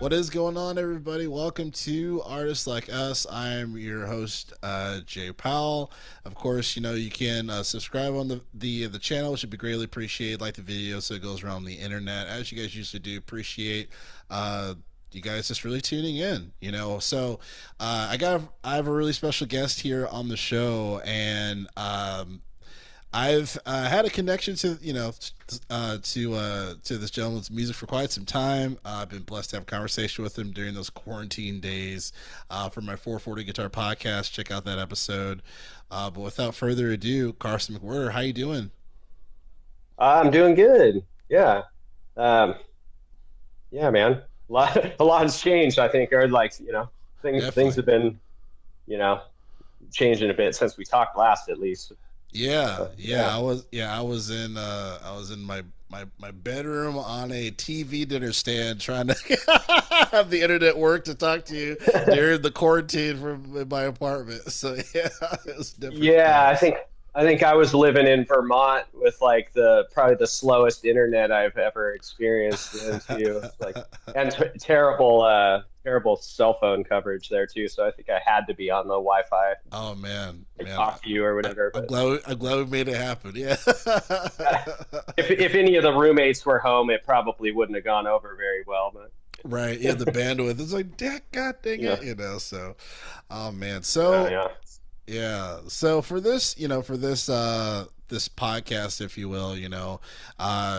What is going on, everybody? Welcome to Artists Like Us. I'm your host, Jay Powell. Of course, you can subscribe on the channel, which would be greatly appreciated. Like the video so it goes around the internet, as you guys usually do. Appreciate you guys just really tuning in. So I have a really special guest here on the show, and I've had a connection to to this gentleman's music for quite some time. I've been blessed to have a conversation with him during those quarantine days for my 440 Guitar podcast. Check out that episode. But without further ado, Carson McWhirter, how you doing? I'm doing good. Yeah. Um, yeah, man. A lot has changed, I think, or things Definitely. have been, you know, changing a bit since we talked last, at least. Yeah, Yeah. I was in my bedroom on a TV dinner stand trying to have the internet work to talk to you during the quarantine from my apartment. So yeah, it was different Yeah, I times. think I think I was living in Vermont with like the probably the slowest internet I've ever experienced into. It's like and terrible cell phone coverage there too. So I think I had to be on the Wi-Fi Oh man, to man, talk to you or whatever. I'm But glad we made it happen. Yeah. if any of the roommates were home, it probably wouldn't have gone over very well. But Right, yeah, the bandwidth. It's like, God dang yeah, it, so, oh man. yeah, So yeah. yeah. So for this, this podcast, if you will,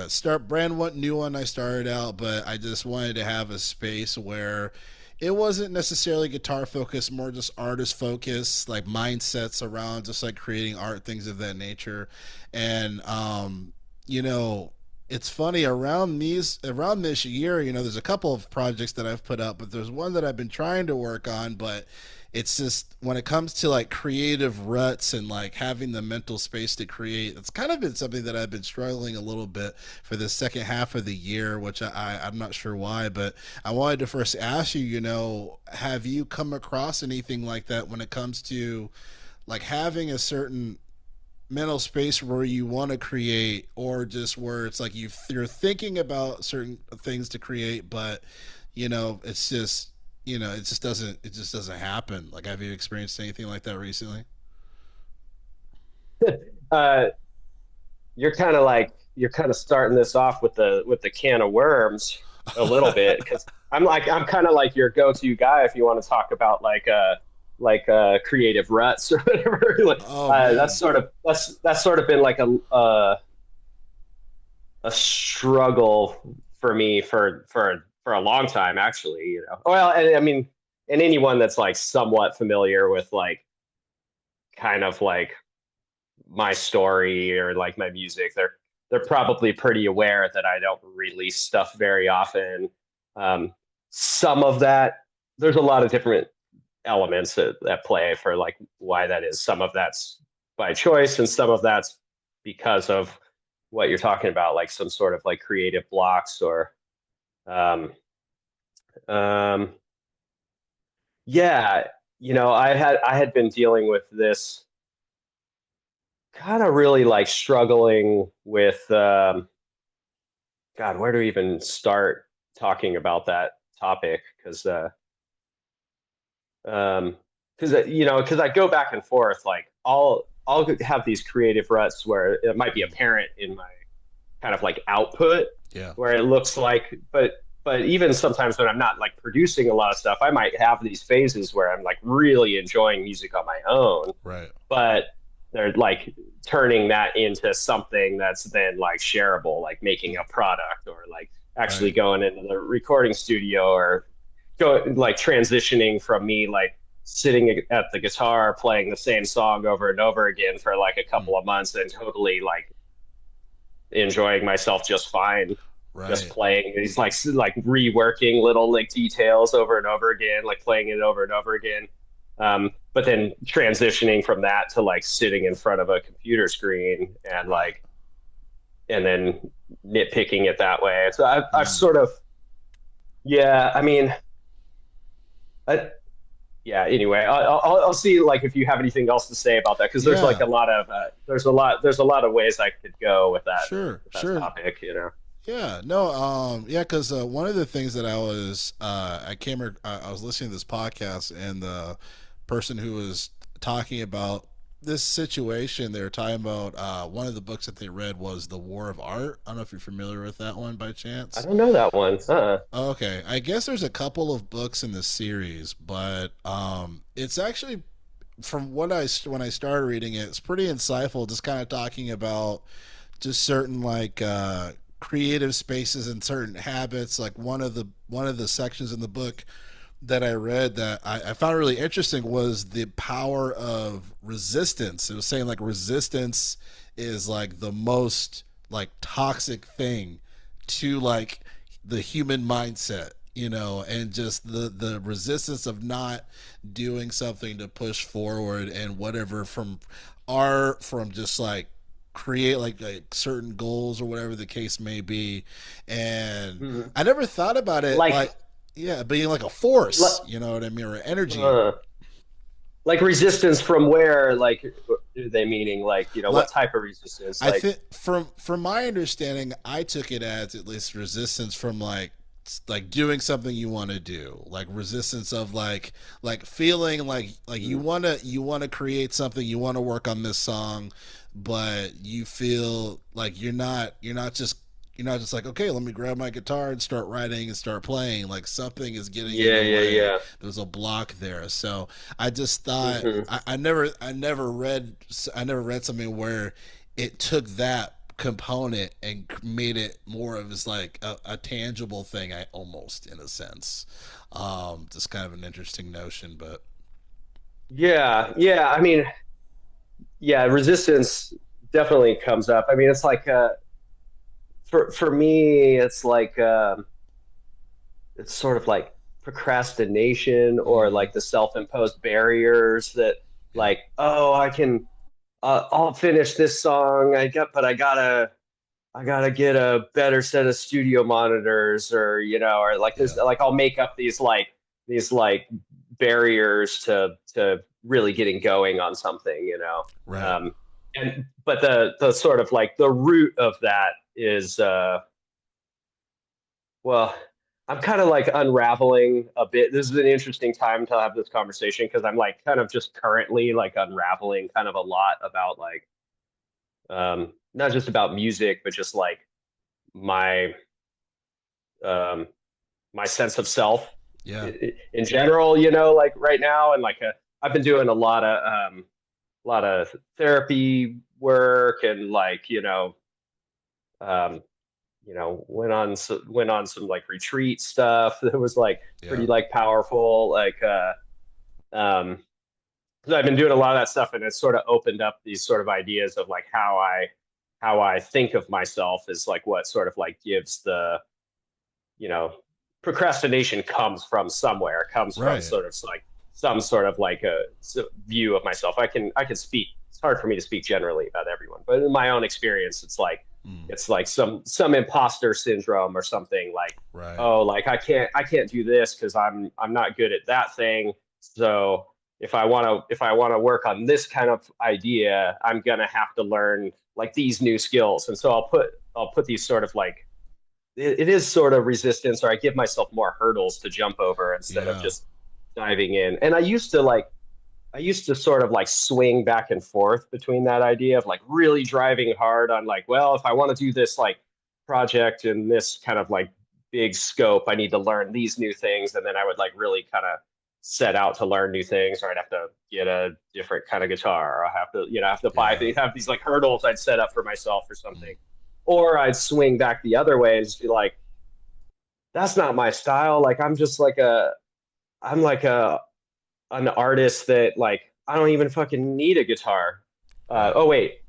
start brand one new one I started out, but I just wanted to have a space where it wasn't necessarily guitar focused, more just artist focused, like mindsets around just like creating art, things of that nature. And you know, it's funny around this year, there's a couple of projects that I've put up, but there's one that I've been trying to work on, but it's just when it comes to like creative ruts and like having the mental space to create, it's kind of been something that I've been struggling a little bit for the second half of the year, which I'm not sure why, but I wanted to first ask you, have you come across anything like that when it comes to like having a certain mental space where you want to create, or just where it's like you're thinking about certain things to create, but it's just it just doesn't happen. Like, have you experienced anything like that recently? Uh, you're kind of starting this off with the can of worms a little bit because I'm kind of like your go-to guy if you want to talk about creative ruts or whatever. Like, Oh man. that's sort of been like a struggle for me for a long time actually. Well, and I mean, and anyone that's like somewhat familiar with like kind of like my story or like my music, they're probably pretty aware that I don't release stuff very often. Um, some of that, there's a lot of different elements that play for like why that is. Some of that's by choice, and some of that's because of what you're talking about, like some sort of like creative blocks or um, um, yeah, I had been dealing with this kind of really like struggling with God, where do we even start talking about that topic? Um, because I go back and forth, like I'll have these creative ruts where it might be apparent in my kind of like output, Yeah. where it looks like, but even sometimes when I'm not like producing a lot of stuff, I might have these phases where I'm like really enjoying music on my own, Right. but they're like turning that into something that's then like shareable, like making a product or like actually Right. going into the recording studio or go like transitioning from me like sitting at the guitar playing the same song over and over again for like a Mm. couple of months and totally like enjoying myself just fine, just Right. playing these like reworking little like details over and over again, like playing it over and over again. But then transitioning from that to like sitting in front of a computer screen and Right. like and then nitpicking it that way. So I've Mm. sort of yeah. I mean, I, yeah. Anyway, I'll see like if you have anything else to say about that because there's Yeah. a lot of ways I could go Sure. with that Sure. topic. Yeah, no, yeah, because one of the things that I was listening to this podcast, and the person who was talking about this situation, they were talking about one of the books that they read was The War of Art. I don't know if you're familiar with that one by I chance. don't know that one. Okay, I guess there's a couple of books in the series, but it's actually from what I when I started reading it, it's pretty insightful. Just kind of talking about just certain like creative spaces and certain habits. Like one of the sections in the book that I read that I found really interesting was the power of resistance. It was saying like resistance is like the most like toxic thing to like the human mindset, you know, and just the resistance of not doing something to push forward and whatever from art, from just like create like certain goals or whatever the case may be. And Mhm. I never thought about it Like, like, yeah, being like a like, force, you know what I mean, or energy. uh, like resistance from where? Like, are they meaning like, Like what type of resistance? I Like, think from my understanding, I took it as at least resistance from like doing something you want to do, like resistance of like feeling like mm, you want to create something, you want to work on this song, but you feel like you're not just like, okay, let me grab my guitar and start writing and start playing. Like something is getting in yeah, the yeah, way. yeah. There's a block there. So I just thought Hmm. I never read something where it took that component and made it more of as like a tangible thing. I almost in a sense, just kind of an interesting notion, but Yeah, yeah. I mean, yeah, resistance definitely comes up. I mean, it's like for me, it's sort of like procrastination or mm, like the self-imposed barriers that yeah, like, oh, I'll finish this song. I gotta get a better set of studio monitors, or like this, yeah, like I'll make up these barriers to really getting going on something. right, Um, and but the sort of like the root of that is well, I'm kind of like unraveling a bit. This is an interesting time to have this conversation because I'm like kind of just currently like unraveling kind of a lot about like not just about music, but just like my um my sense of self yeah, in general, like right now. And like I've been doing a lot of therapy work and like um went on some like retreat stuff that was like yeah, pretty like powerful, like um 'cause I've been doing a lot of that stuff, and it's sort of opened up these sort of ideas of like how I think of myself as like what sort of like gives the you know procrastination comes from somewhere. It comes from right, sort of like some sort of like a view of myself. I can speak. It's hard for me to speak generally about everyone, but in my own experience, mm, it's like some imposter syndrome or something like, right, oh, like I can't do this because I'm not good at that thing. So if I want to work on this kind of idea, I'm gonna have to learn like these new skills. And so I'll put these sort of like it is sort of resistance, or I give myself more hurdles to jump over instead of yeah, just diving in. And I used to sort of like swing back and forth between that idea of like really driving hard on like, well, if I want to do this like project in this kind of like big scope, I need to learn these new things. And then I would like really kind of set out to learn new things, or I'd have to get a different kind of guitar, or I have to buy yeah, these, have these like hurdles I'd set up for myself or mm, something. Or I'd swing back the other way and just be like, that's not my style. Like I'm like an artist that like I don't even fucking need a guitar. right. Oh wait,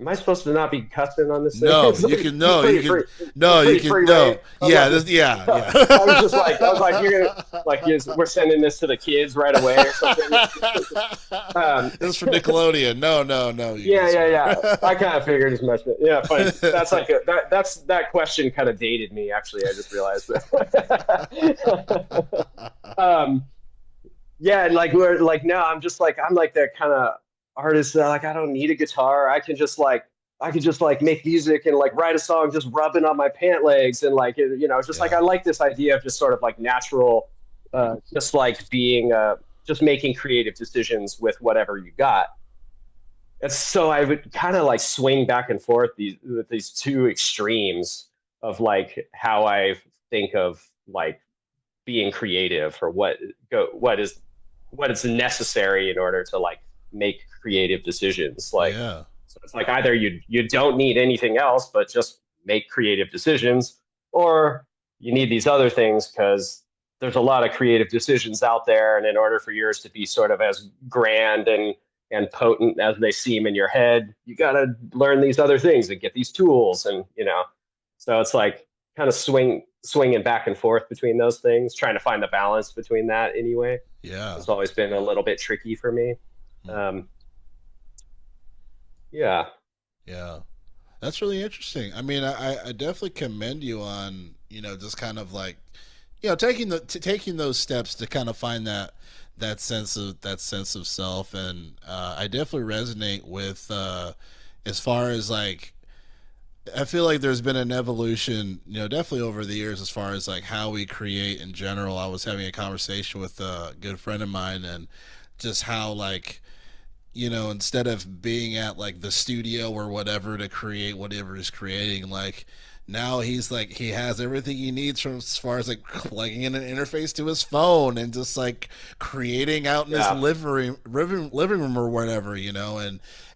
am I supposed to not be cussing on this thing? No, It's you like can it's no, you pretty can free. It's no, you pretty can free reign. no. I was Yeah, like, this yeah, I was like, you're gonna like we're sending this to the kids right away or something. Um, this is for Nickelodeon. No, no, no, you can yeah, yeah, swear. yeah. I kind of figured as much. But yeah, funny. That's like that question kind of dated me. Actually, I just realized. um, yeah, and like we're like now I'm like that kind of artist that like I don't need a guitar. I can just like I could just like make music and like write a song just rubbing on my pant legs and like it's just like I Yeah. like this idea of just sort of like natural, just like being just making creative decisions with whatever you got. And so I would kind of like swing back and forth these with these two extremes of like how I think of like being creative or what is necessary in order to like make creative decisions. Like Yeah. so it's like either you don't need anything else but just make creative decisions, or you need these other things because there's a lot of creative decisions out there, and in order for yours to be sort of as grand and potent as they seem in your head, you got to learn these other things and get these tools, and so it's like kind of swinging back and forth between those things, trying to find the balance between that anyway. Yeah. It's always been a little bit tricky for me. Hmm. Um, yeah, Yeah. That's really interesting. I mean, I definitely commend you on, just kind of like, taking those steps to kind of find that sense of self, and I definitely resonate with as far as like I feel like there's been an evolution, definitely over the years as far as like how we create in general. I was having a conversation with a good friend of mine, and just how like instead of being at like the studio or whatever to create whatever he's creating, like now he's like he has everything he needs from as far as like plugging in an interface to his phone and just like creating out in his yeah, living room or whatever,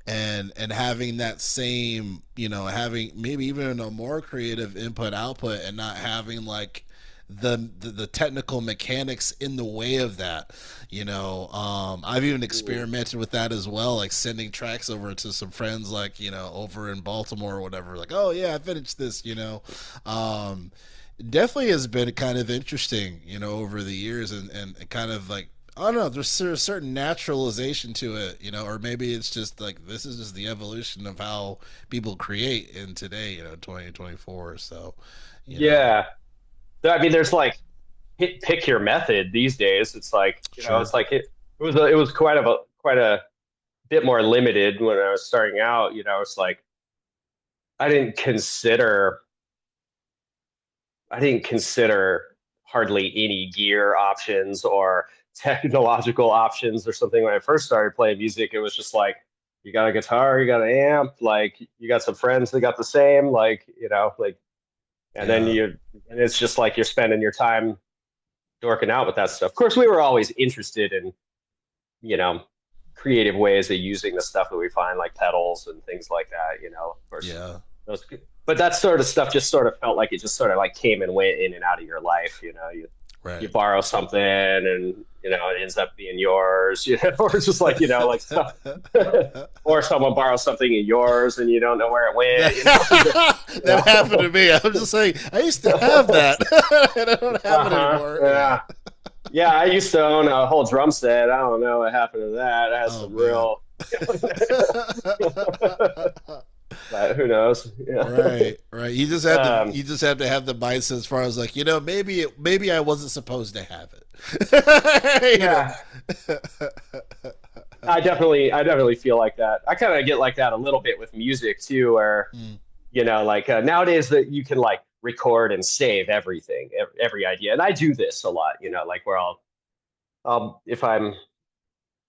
and having that same, having maybe even a more creative input output, and not having like the technical mechanics in the way of that. I've even experimented with that as well, like sending tracks over to some friends, like over in Baltimore or whatever, like, oh yeah, I finished this. um Definitely has been kind of interesting, over the years, and kind of like, I don't know, there's a certain naturalization to it, or maybe it's just like this is just the evolution of how people create in today, 2024. So, you know, yeah. I mean, there's like pick your method these days. It's like sure. it's like it was quite a bit more limited when I was starting out. It's like I didn't consider I didn't consider hardly any gear options or technological options or something when I first started playing music. It was just like you got a guitar, you got an amp, like you got some friends that got the same, like like and then Yeah. and it's just like you're spending your time dorking out with that stuff. Of course, we were always interested in you know creative ways of using the stuff that we find, like pedals and things like that. Of course, Yeah. those, but that sort of stuff just sort of felt like it just sort of like came and went in and out of your life. You Right. borrow something and it ends up being yours. Or it's just like like stuff, or someone borrows something of yours and you don't know where it went. That happened to me. I'm just saying, I used to have that, and I don't have it Uh-huh. anymore. Yeah. Yeah. Yeah, I used to own a whole drum set. I don't know what happened to that. It has Oh some man. real, but who knows? Yeah. Right, right. You just have to Um, you just have to have the mindset as far as like, maybe I wasn't supposed to have it. yeah, I definitely feel like that. I kind of get like that a little bit with music too, where Mm, like nowadays that you can like record and save everything, every idea, and I do this a lot. Like where I'll if I'm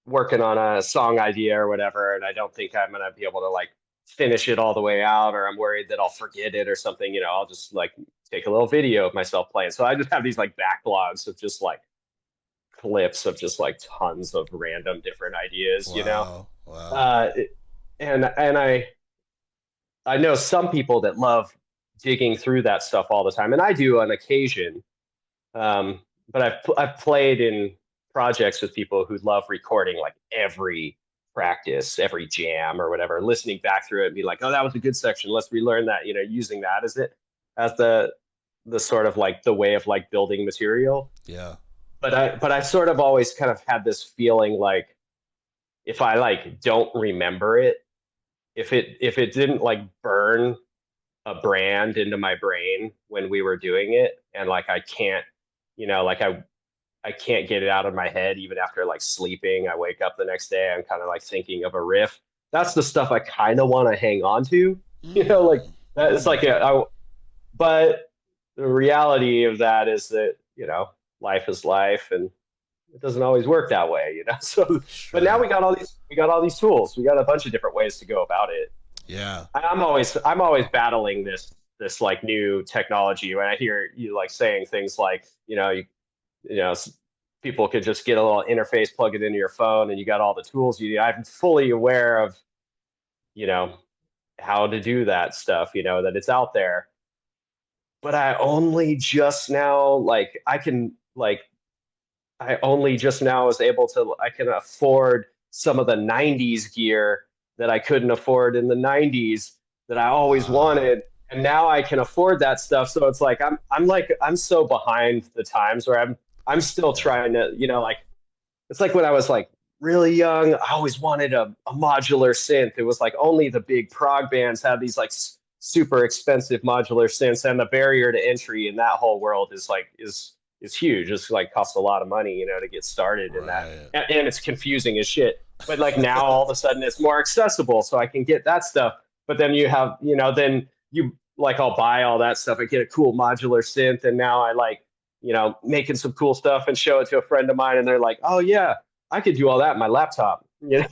working on a song idea or whatever, and I don't think I'm gonna be able to like finish it all the way out, or I'm worried that I'll forget it or something. I'll just like take a little video of myself playing. So I just have these like backlogs of just like clips of just like tons of random different ideas. wow. Wow. Uh, and I know some people that love digging through that stuff all the time, and I do on occasion. But I've played in projects with people who love recording like every practice, every jam or whatever, listening back through it and be like, oh, that was a good section. Let's relearn that. Using that as the sort of like the way of like building material. Yeah. But I sort of always kind of had this feeling like if I like don't remember it, if it didn't like burn a brand into my brain when we were doing it, and like I can't, like I can't get it out of my head even after like sleeping. I wake up the next day, I'm kind of like thinking of a riff. That's the stuff I kind of want to hang on to. Like Mm. that. It's like Mm. but the reality of that is that life is life, and it doesn't always work that way. So, but now Sure. we got all these tools. We got a bunch of different ways to go about it. Yeah. I'm always battling this like new technology when I hear you like saying things like, you know, people could just get a little interface, plug it into your phone, and you got all the tools you need. I'm fully aware of, you know, how to do that stuff, that it's out there. But I only just now, like, I only just now was able to, I can afford some of the 90s gear that I couldn't afford in the 90s that I always Wow. wanted. And now I can afford that stuff. So it's like, I'm so behind the times where I'm still Yeah. trying to, like, it's like when I was like really young, I always wanted a modular synth. It was like only the big prog bands had these like super expensive modular synths, and the barrier to entry in that whole world is huge. It's like costs a lot of money, to get started in that, Right. and it's confusing as shit. But like now, all of a sudden, it's more accessible, so I can get that stuff. But then you have, then you like I'll buy all that stuff. I get a cool modular synth, and now I like making some cool stuff and show it to a friend of mine, and they're like, "Oh yeah, I could do all that in my laptop." And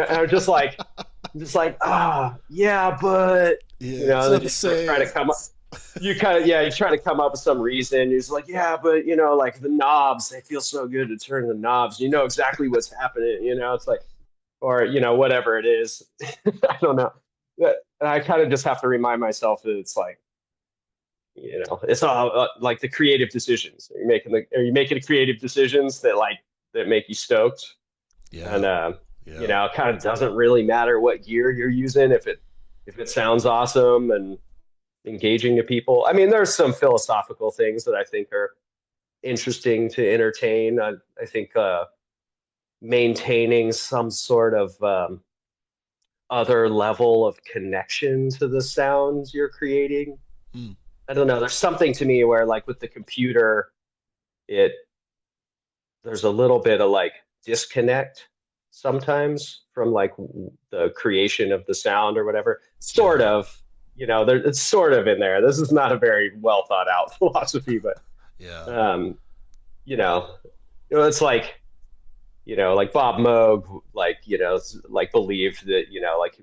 I'm just like, yeah, but Yeah, it's they not the just try to same. come up. You try to come up with some reason. You're just like, yeah, but like the knobs, they feel so good to turn the knobs. You know exactly what's happening. It's like, or whatever it is. I don't know. I kind of just have to remind myself that it's like, it's all like the creative decisions. Are you making the creative decisions that make you stoked? And Yeah. Yeah. it kind of doesn't really matter what gear you're using if it sounds awesome and engaging to people. I mean, there's some philosophical things that I think are interesting to entertain. I think maintaining some sort of other level of connection to the sounds you're creating. Mm. I don't know. There's something to me where, like, with the computer, it there's a little bit of like disconnect sometimes from like the creation of the sound or whatever. Sort Yeah. of, it's sort of in there. This is not a very well thought out philosophy, but Yeah. um, you know, it's like like Bob Moog, like like believed that like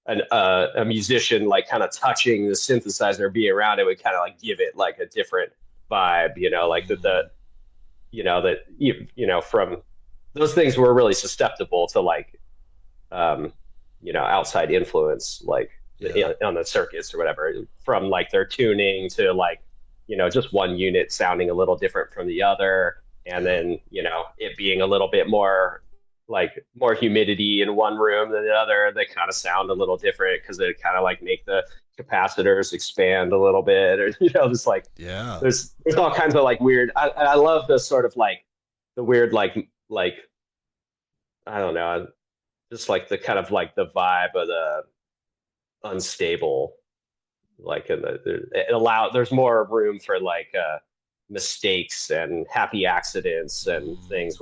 a musician like kind of touching the synthesizer, be around it would kind of like give it like a different vibe, like Mm. that from those things were really susceptible to like um outside influence, like Yeah. on the circuits or whatever, from like their tuning to like just one unit sounding a little different from the other, and Yeah. then it being a little bit more like more humidity in one room than the other. They kind of sound a little different because they kind of like make the capacitors expand a little bit, or just like Yeah. there's all kinds of like weird. I love the sort of like the weird like I don't know, just like the kind of like the vibe of the unstable, like in there's more room for like mistakes and happy accidents and Mm. things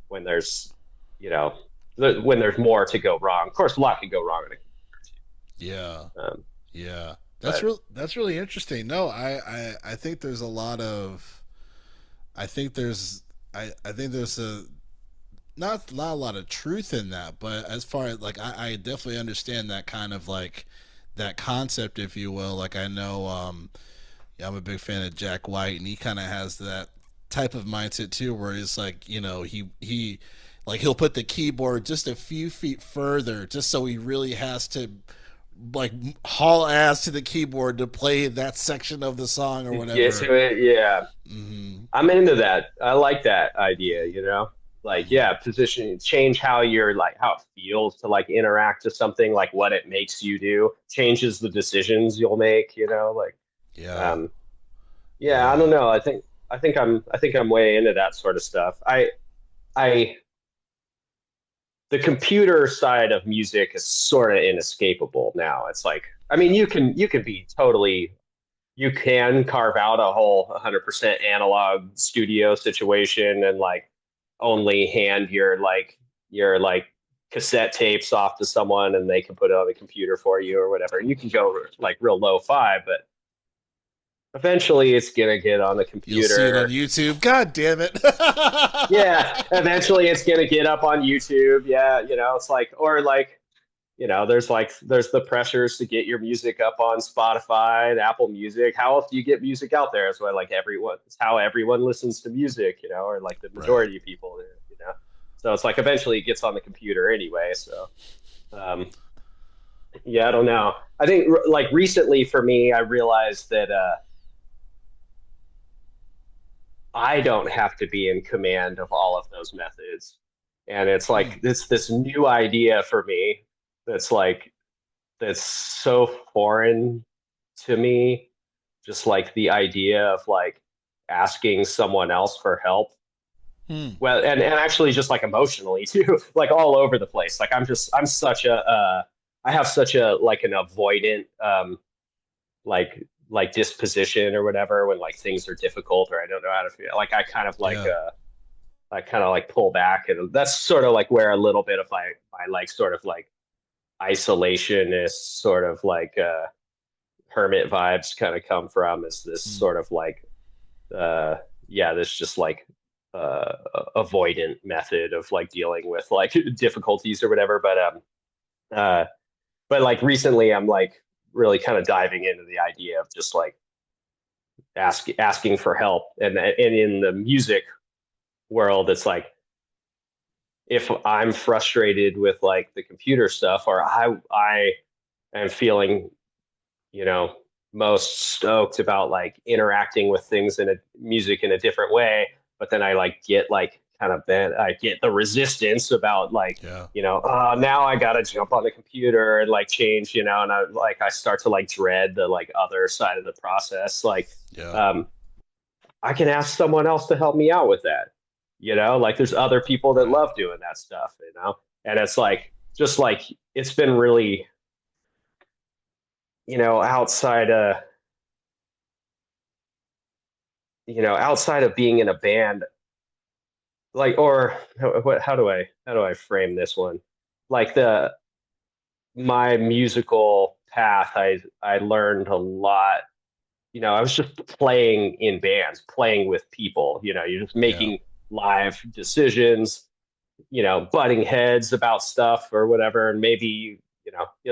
when there's you know when there's more to go wrong. Of course, a lot can go wrong in a Yeah. um, Yeah. but That's really interesting. No, I think there's a lot of I think there's I think there's a not a lot of truth in that, but as far as like I definitely understand that kind of like that concept, if you will. Like I know yeah, I'm a big fan of Jack White, and he kind of has that type of mindset too, where he's like, he like he'll put the keyboard just a few feet further, just so he really has to like haul ass to the keyboard to play that section of the song or to get whatever. to it, yeah, Mm-hmm. I'm into that. I like that idea, like, Mm-hmm. yeah, position, change how you're like, how it feels to like interact with something, like what it makes you do, changes the decisions you'll make, like, Yeah. um, yeah, I don't Yeah. know. I think I'm way into that sort of stuff. I, the computer side of music is sort of inescapable now. It's like, I mean, Yeah. you can be totally you can carve out a whole 100% analog studio situation and like only hand your like cassette tapes off to someone and they can put it on the computer for you or whatever. And you can go like real lo-fi, but eventually it's gonna get on the You'll see it on computer. YouTube. God damn it. Yeah, eventually it's gonna get up on YouTube. Yeah, it's like, or like, there's the pressures to get your music up on Spotify and Apple Music. How else do you get music out there? It's why like everyone, it's how everyone listens to music, or like the Right. majority of people. So it's like eventually it gets on the computer anyway. So um, yeah, I don't know. I think like recently for me, I realized that I don't have to be in command of all of those methods. And it's Hmm. like it's this new idea for me that's like that's so foreign to me. Just like the idea of like asking someone else for help. Hmm. Well, and actually just like emotionally too, like all over the place. Like I'm such a I have such a like an avoidant like disposition or whatever when like things are difficult or I don't know how to feel. Like Yeah. I kind of like pull back, and that's sort of like where a little bit of my like sort of like isolationist sort of like hermit vibes kind of come from, is this Hmm. sort of like uh yeah, this just like avoidant method of like dealing with like difficulties or whatever. Uh but like recently I'm like really kind of diving into the idea of just like asking for help, and in the music world it's like if I'm frustrated with like the computer stuff, or I am feeling, you know, most stoked about like interacting with things in a music in a different way, but then I like get like kind of bent. I get the resistance about like, Yeah. now I gotta jump on the computer and like change, and I start to like dread the like other side of the process. Like, Yeah. um, I can ask someone else to help me out with that. Like there's other people that Right. love doing that stuff. And it's like just like it's been really, outside outside of being in a band, like, or what how do I frame this one? Like the my musical path, I learned a lot. I was just playing in bands, playing with people. You're just Yeah. making live decisions, butting heads about stuff or whatever, and maybe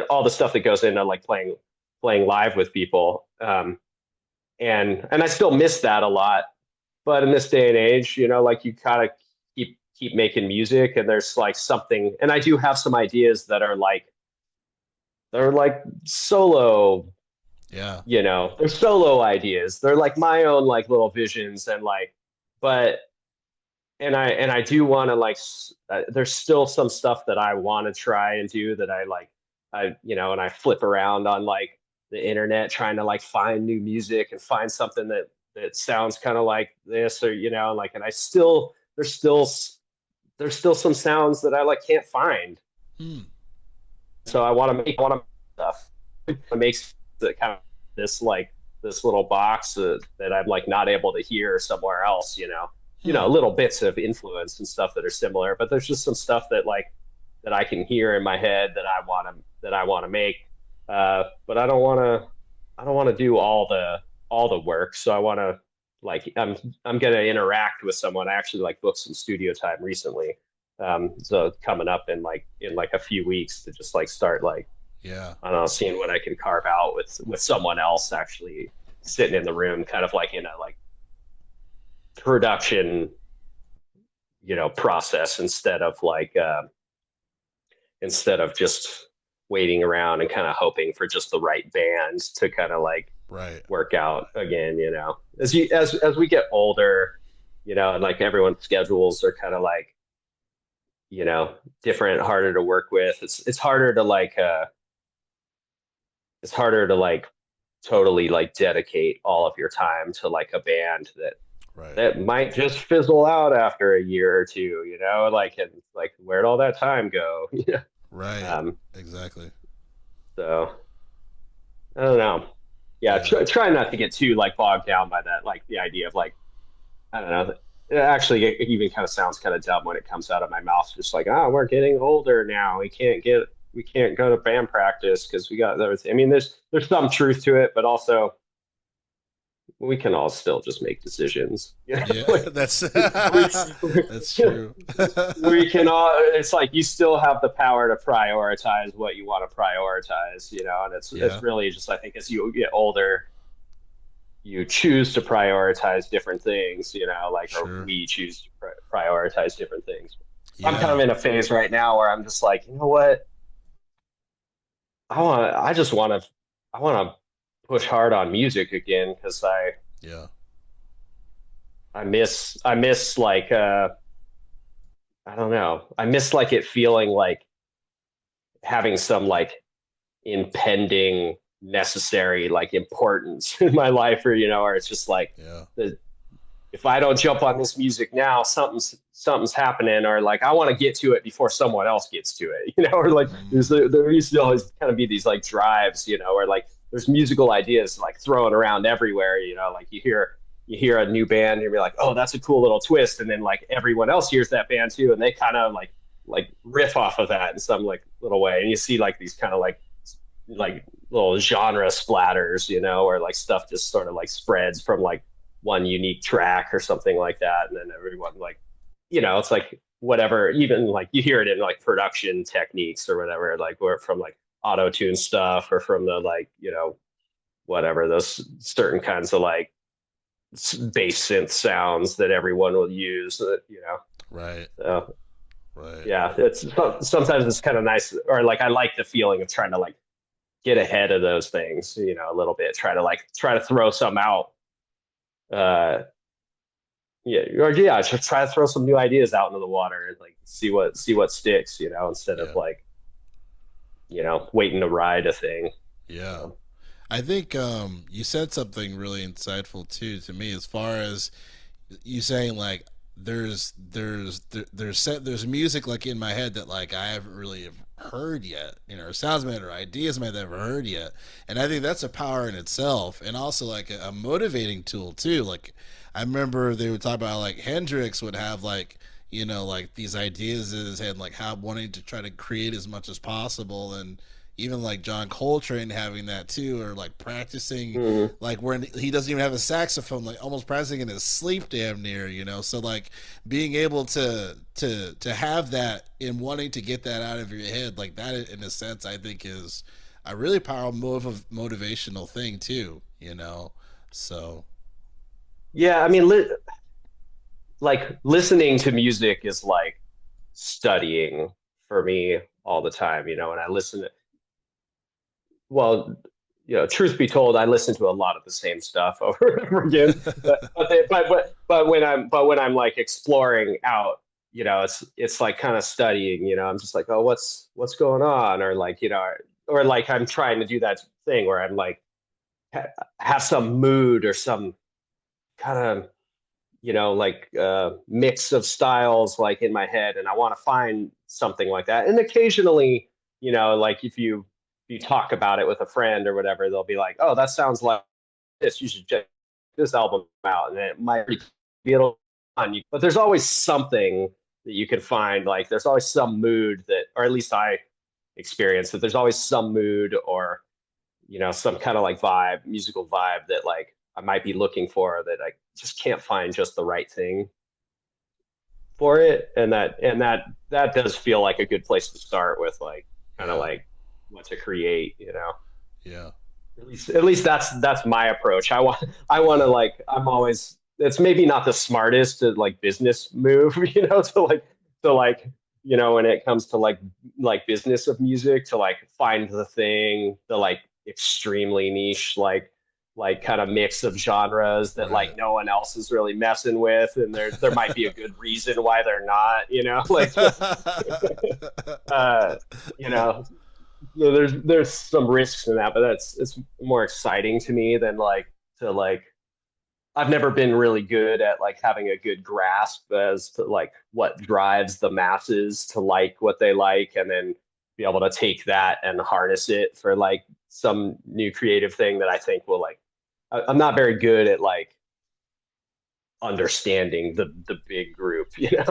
all the stuff that goes into like playing live with people. And I still miss that a lot. But in this day and age, like you kind of keep making music, and there's like something, and I do have some ideas that are like they're like solo, Yeah. they're solo ideas. They're like my own like little visions, and like, but and I do want to like there's still some stuff that I want to try and do that I like and I flip around on like the internet trying to like find new music and find something that sounds kind of like this, or like, and I still there's still some sounds that I like can't find. Hmm. So I want to make stuff. It makes the kind of this like this little box that I'm like not able to hear somewhere else. Hmm. Little bits of influence and stuff that are similar, but there's just some stuff that like that I can hear in my head that I want to make. But I don't want to do all the work. So I want to like I'm gonna interact with someone. I actually like booked some studio time recently. So coming up in like a few weeks to just like start like Yeah. I don't know, seeing what I can carve out with someone else actually sitting in the room, kind of like in a like production, process instead of just waiting around and kind of hoping for just the right band to kind of like Right. work out again. As we get older, and like everyone's schedules are kind of like different, harder to work with. It's harder to like it's harder to like totally like dedicate all of your time to like a band Right. that might just fizzle out after a year or two, like, and like where'd all that time go? Yeah. Right. um Exactly. so I don't know. Yeah, Yeah. try not to get too like bogged down by that, like the idea of like I don't know. actually, it even kind of sounds kind of dumb when it comes out of my mouth. Just like, ah, we're getting older now. We can't go to band practice because we got everything. I mean, there's some truth to it, but also we can all still just make decisions. You know, Yeah, like that's we, that's true. we can all. It's like you still have the power to prioritize what you want to prioritize. You know, and Yeah, it's really just I think as you get older you choose to prioritize different things, you know, like, or sure. we choose to prioritize different things. I'm kind Yeah, of in a phase right now where I'm just like, you know what? I just I want to push hard on music again because yeah, I miss like, I don't know. I miss like it feeling like having some like impending necessary like importance in my life or, you know, or it's just like, yeah. the if I don't jump on this music now, something's happening, or like I want to get to it before someone else gets to it, you know, or like Mm, there used to always kind of be these like drives, you know, or like there's musical ideas like thrown around everywhere, you know, like you hear a new band and you're like, oh, that's a cool little twist, and then like everyone else hears that band too, and they kind of like riff off of that in some like little way, and you see like these kind of like little genre splatters, you know, or like stuff just sort of like spreads from like one unique track or something like that. And then everyone like, you know, it's like whatever, even like you hear it in like production techniques or whatever, like where from like auto tune stuff or from the like, you know, whatever, those certain kinds of like bass synth sounds that everyone will use that, you know. right, So right. yeah, it's sometimes it's kind of nice or like I like the feeling of trying to like get ahead of those things, you know, a little bit, try to throw some out. Uh, yeah, or yeah, just try to throw some new ideas out into the water and like see what sticks, you know, instead of Yeah, like, you know, waiting to ride a thing. yeah. So, I think you said something really insightful too to me, as far as you saying like there's music like in my head that like I haven't really heard yet, you know, or sounds made or ideas made that I've never heard yet, and I think that's a power in itself, and also like a motivating tool too. Like I remember they would talk about like Hendrix would have like, you know, like these ideas in his head, like how wanting to try to create as much as possible, and even like John Coltrane having that too, or like practicing, mm, like when he doesn't even have a saxophone, like almost practicing in his sleep, damn near, you know. So like being able to have that and wanting to get that out of your head, like that, in a sense, I think is a really powerful motivational thing too, you know. So yeah, I mean, like listening to music is like studying for me all the time, you know, and I listen to, well, you know, truth be told, I listen to a lot of the same stuff over and over again. But when I'm like exploring out, you know, it's like kind of studying. You know, I'm just like, oh, what's going on, or like, you know, or like I'm trying to do that thing where I'm like ha have some mood or some kind of you know like mix of styles like in my head, and I want to find something like that. And occasionally, you know, like if you talk about it with a friend or whatever, they'll be like, "Oh, that sounds like this. You should check this album out," and it might be a little fun. But there's always something that you can find. Like there's always some mood that, or at least I experience that. There's always some mood or you know some kind of like vibe, musical vibe that like I might be looking for that I just can't find just the right thing for it, and that does feel like a good place to start with, like kind of yeah, like what to create, you know. yeah, At least that's my approach. I want to yeah, like I'm always it's maybe not the smartest like business move, you know, to like you know when it comes to like business of music to like find the thing, the like extremely niche like kind of mix of genres that right. like no one else is really messing with, and there might be a good reason why they're not, you know, like uh you know so there's some risks in that, but that's it's more exciting to me than like to like I've never been really good at like having a good grasp as to like what drives the masses to like what they like and then be able to take that and harness it for like some new creative thing that I think will like I'm not very good at like understanding the big group,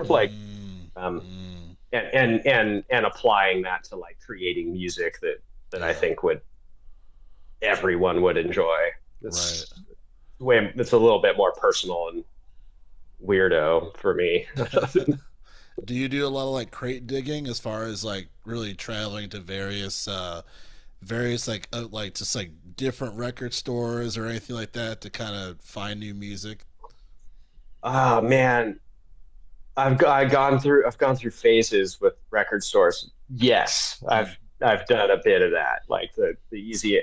like Mm, um mm, and applying that to like creating music that I yeah, think would everyone would enjoy. right. It's a little bit more personal and weirdo for me. Do you do a lot of like crate digging as far as like really traveling to various like just like different record stores or anything like that to kind of find new music? Oh man, I've gone through phases with record stores. Yes, Mm, I've done a bit of that. Like the easy,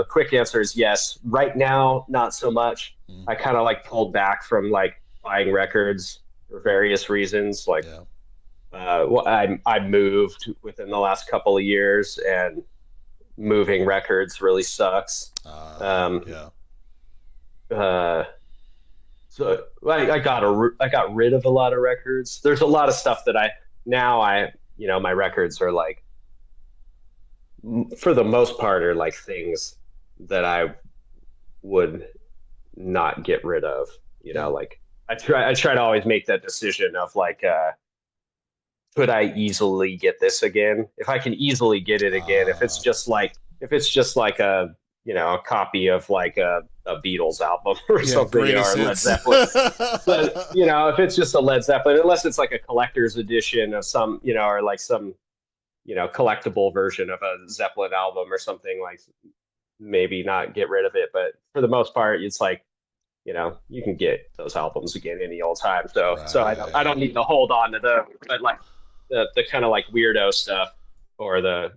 quick answer is yes. Right now, not so much. mm, I kind of like pulled back from like buying records for various reasons. Like, yeah. well, I moved within the last couple of years, and moving records really sucks. Um, Yeah. uh, so I got rid of a lot of records. There's a lot of stuff that my records are like for the most part are like things that I would not get rid of. Mm. Like I try to always make that decision of like could I easily get this again? If I can easily get it again, if it's just like a copy of like a Beatles album or Yeah, something, greatest or Led hits. Zeppelin. But if it's just a Led Zeppelin, unless it's like a collector's edition of some, or like some, collectible version of a Zeppelin album or something, like maybe not get rid of it. But for the most part, it's like, you can get those albums again any old time. So I Right. don't need to hold on to them. But like the kind of like weirdo stuff, or the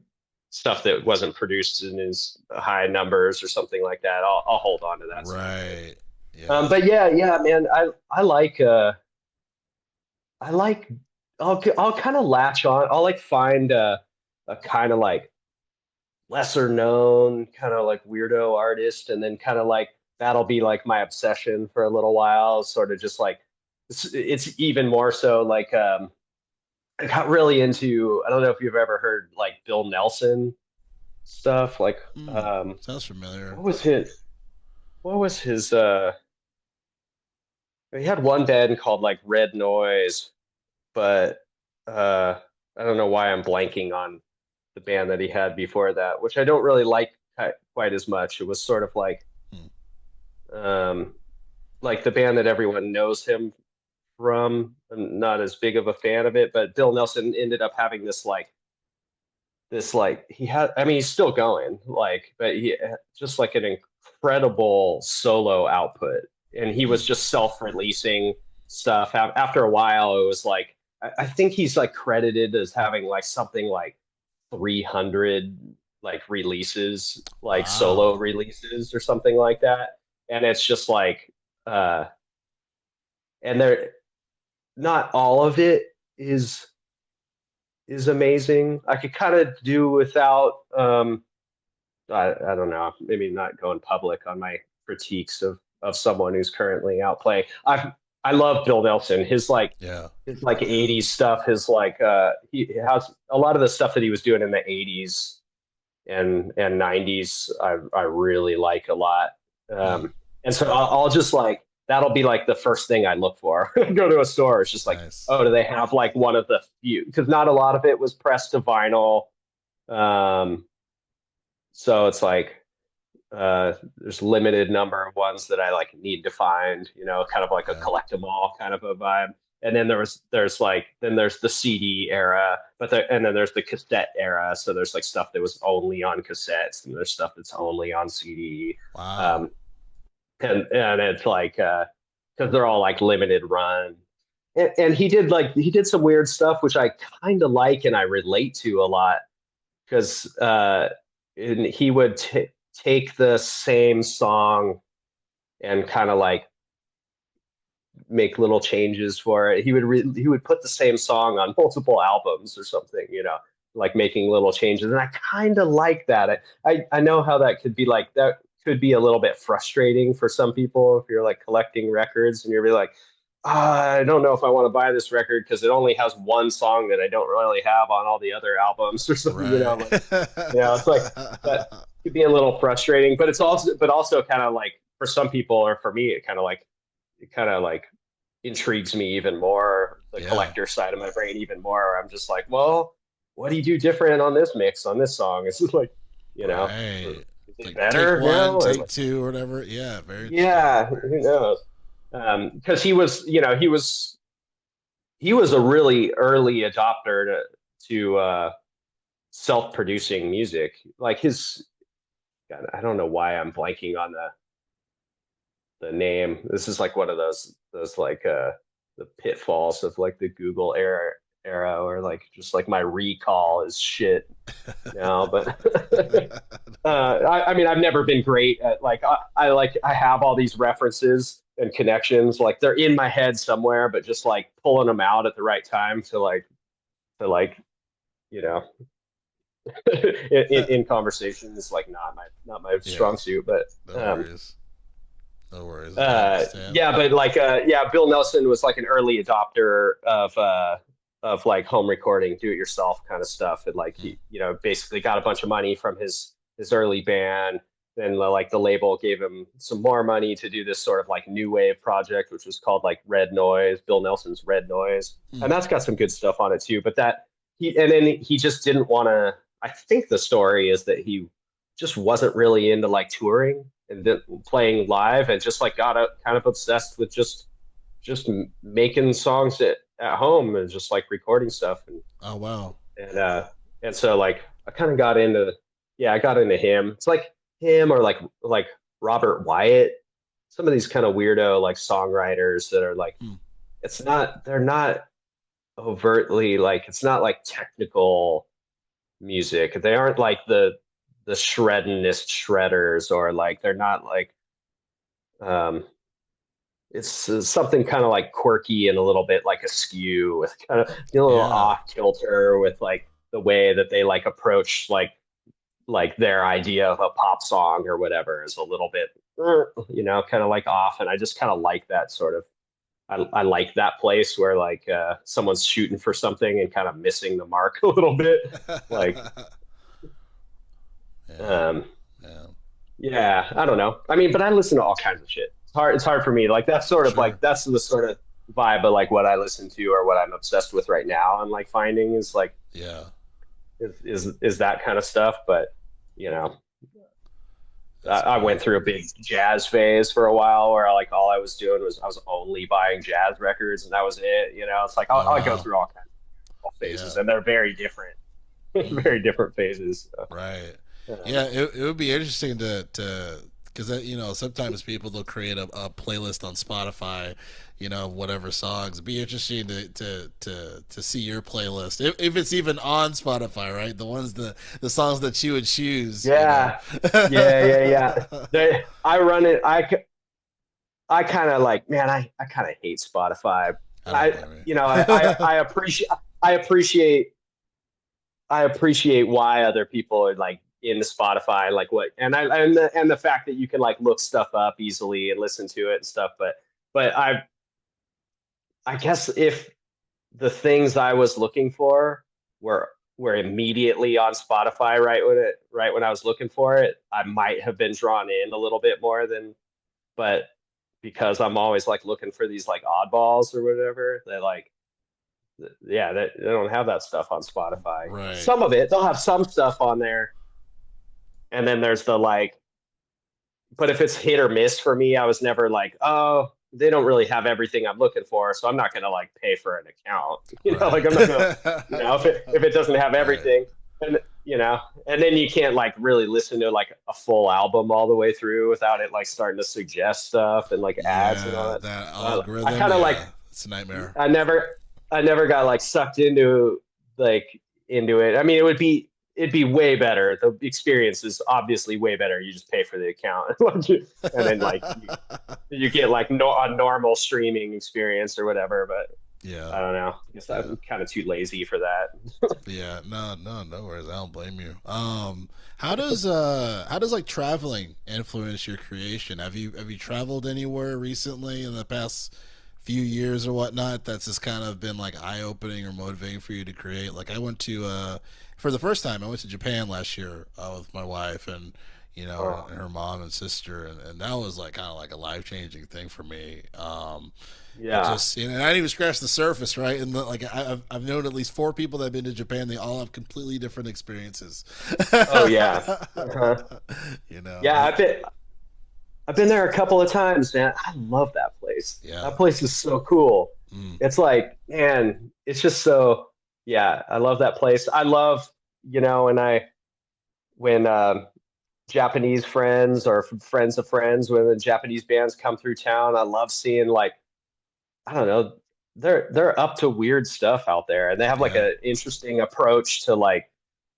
stuff that wasn't produced in as high numbers or something like that, I'll hold on to that stuff too. Right. Yeah. But yeah, man, I like I'll kind of latch on. I'll like find a kind of like lesser known kind of like weirdo artist, and then kind of like that'll be like my obsession for a little while. Sort of just like it's even more so like I got really into. I don't know if you've ever heard like Bill Nelson stuff. Like Mm, sounds familiar. what was his what was his he had one band called like Red Noise, but uh I don't know why I'm blanking on the band that he had before that, which I don't really like quite as much. It was sort of Mm. um like the band that everyone knows him from. I'm not as big of a fan of it, but Bill Nelson ended up having this he had, I mean, he's still going, like, but he just like an incredible solo output, and he Mm. was just self-releasing stuff. After a while it was like I think he's like credited as having like something like 300 like releases, like solo Wow. releases or something like that. And it's just like uh and they're not all of it is amazing. I could kind of do without I don't know, maybe not going public on my critiques of someone who's currently out playing. I love Bill Nelson. Yeah. His like 80s stuff, his like he has a lot of the stuff that he was doing in the 80s and 90s I really like a lot. Mm. And so I'll just like that'll be like the first thing I look for. Go to a store. It's just like, Nice. oh, do they have like one of the few? Because not a lot of it was pressed to vinyl. Um, so it's like there's limited number of ones that I like need to find, kind of like a Yeah. collect 'em all kind of a vibe. And then there's the CD era, and then there's the cassette era. So there's like stuff that was only on cassettes, and there's stuff that's only on CD. Wow. Um, and it's like because they're all like limited run. And he did some weird stuff which I kind of like and I relate to a lot, because and he would take the same song and kind of like make little changes for it. He would put the same song on multiple albums or something, like making little changes. And I kind of like that. I know how that could be like that could be a little bit frustrating for some people if you're like collecting records and you're really like, I don't know if I want to buy this record because it only has one song that I don't really have on all the other albums or something, Right. like, it's like that could be a little frustrating, but also kind of like for some people or for me, it kind of like intrigues me even more, the Yeah. collector side of my brain even more. I'm just like, well, what do you do different on this mix on this song? It's just like, you know, Right. is it Like take better now? one, Or take like, two, or whatever. Yeah, very interesting. yeah, who knows? Because he was, you know, he was a really early adopter to self-producing music. Like his, God, I don't know why I'm blanking on the name. This is like one of those like the pitfalls of like the Google era, or like just like my recall is shit now. But I mean, I've never been great at like I like I have all these references and connections, like they're in my head somewhere, but just like pulling them out at the right time to like you know in conversation is like not my Yeah, strong suit. But no um, worries. No worries. I understand. yeah, but like yeah, Bill Nelson was like an early adopter of like home recording, do it yourself kind of stuff, and like Mm. he, you know, basically got a bunch of money from his early band. Then like the label gave him some more money to do this sort of like new wave project, which was called like Red Noise, Bill Nelson's Red Noise, and Mm. that's got some good stuff on it too. But that he and then he just didn't want to. I think the story is that he just wasn't really into like touring and then playing live, and just like got kind of obsessed with just making songs at home and just like recording stuff. Oh wow. And and so like I kind of got into, yeah, I got into him. It's like him or like Robert Wyatt, some of these kind of weirdo like songwriters that are like, Mm. it's not, they're not overtly like, it's not like technical music. They aren't like the shreddingest shredders, or like they're not like um it's something kind of like quirky and a little bit like askew, with kind of, you know, a little Yeah. off kilter with like the way that they like approach like their idea of a pop song or whatever is a little bit you know, kind of like off. And I just kind of like that sort of, I like that place where like someone's shooting for something and kind of missing the mark a little bit, like Yeah. um Yeah. yeah, I don't know. I mean, but I listen to all kinds of shit. It's hard for me. Like that's sort of Sure. like that's the sort of vibe of like what I listen to or what I'm obsessed with right now, and like finding is like Yeah. is that kind of stuff. But you know, That's I went cool. through a big jazz phase for a while where like all I was doing was I was only buying jazz records and that was it. You know, it's like Oh I'll go wow. through all kinds of Yeah. phases, and they're very different, Mm. very different phases. So, Right. um, Yeah, it would be interesting to because you know sometimes people they'll create a playlist on Spotify, you know, whatever songs. It'd be interesting to see your playlist if it's even on Spotify, right? The ones the songs that you would choose, you know. yeah, yeah. I run it. I kind of like, man, I kind of hate Spotify. I don't I, blame you. you know, I appreciate, I appreciate why other people are like into Spotify, like what, and the fact that you can like look stuff up easily and listen to it and stuff. But I guess if the things I was looking for were immediately on Spotify right when I was looking for it, I might have been drawn in a little bit more than, but because I'm always like looking for these like oddballs or whatever, they like, yeah, they don't have that stuff on Spotify. Right. Some of it, they'll have some stuff on there, and then there's the like, but if it's hit or miss for me, I was never like, oh, they don't really have everything I'm looking for, so I'm not gonna like pay for an account. You know, Right. like I'm not gonna, you know, if it doesn't have Right. everything, and you know, and then you can't like really listen to like a full album all the way through without it like starting to suggest stuff and like ads and all Yeah, that. that I algorithm. kind of like Yeah, it's a nightmare. I never I never got like sucked like into it. I mean, it'd be way better. The experience is obviously way better. You just pay for the account, and then like you get like a normal streaming experience or whatever. But Yeah. I don't know. I guess Yeah. I'm kind of too lazy for that. Yeah, no worries. I don't blame you. How does like traveling influence your creation? Have you traveled anywhere recently in the past few years or whatnot that's just kind of been like eye opening or motivating for you to create? Like I went to for the first time I went to Japan last year with my wife, and you know, Oh, and her mom and sister, and that was like kind of like a life changing thing for me. It yeah. just, and I didn't even scratch the surface, right? And like I've known at least four people that have been to Japan. They all have completely different experiences. Oh yeah. Uh-huh. You know, Yeah, I've been there a couple of times, man. I love that place. yeah. That place is so cool. Mm, It's like, man, it's just so, yeah, I love that place. I love, when Japanese friends or friends of friends, when the Japanese bands come through town, I love seeing like, I don't know, they're up to weird stuff out there, and they have like yeah. an interesting approach to like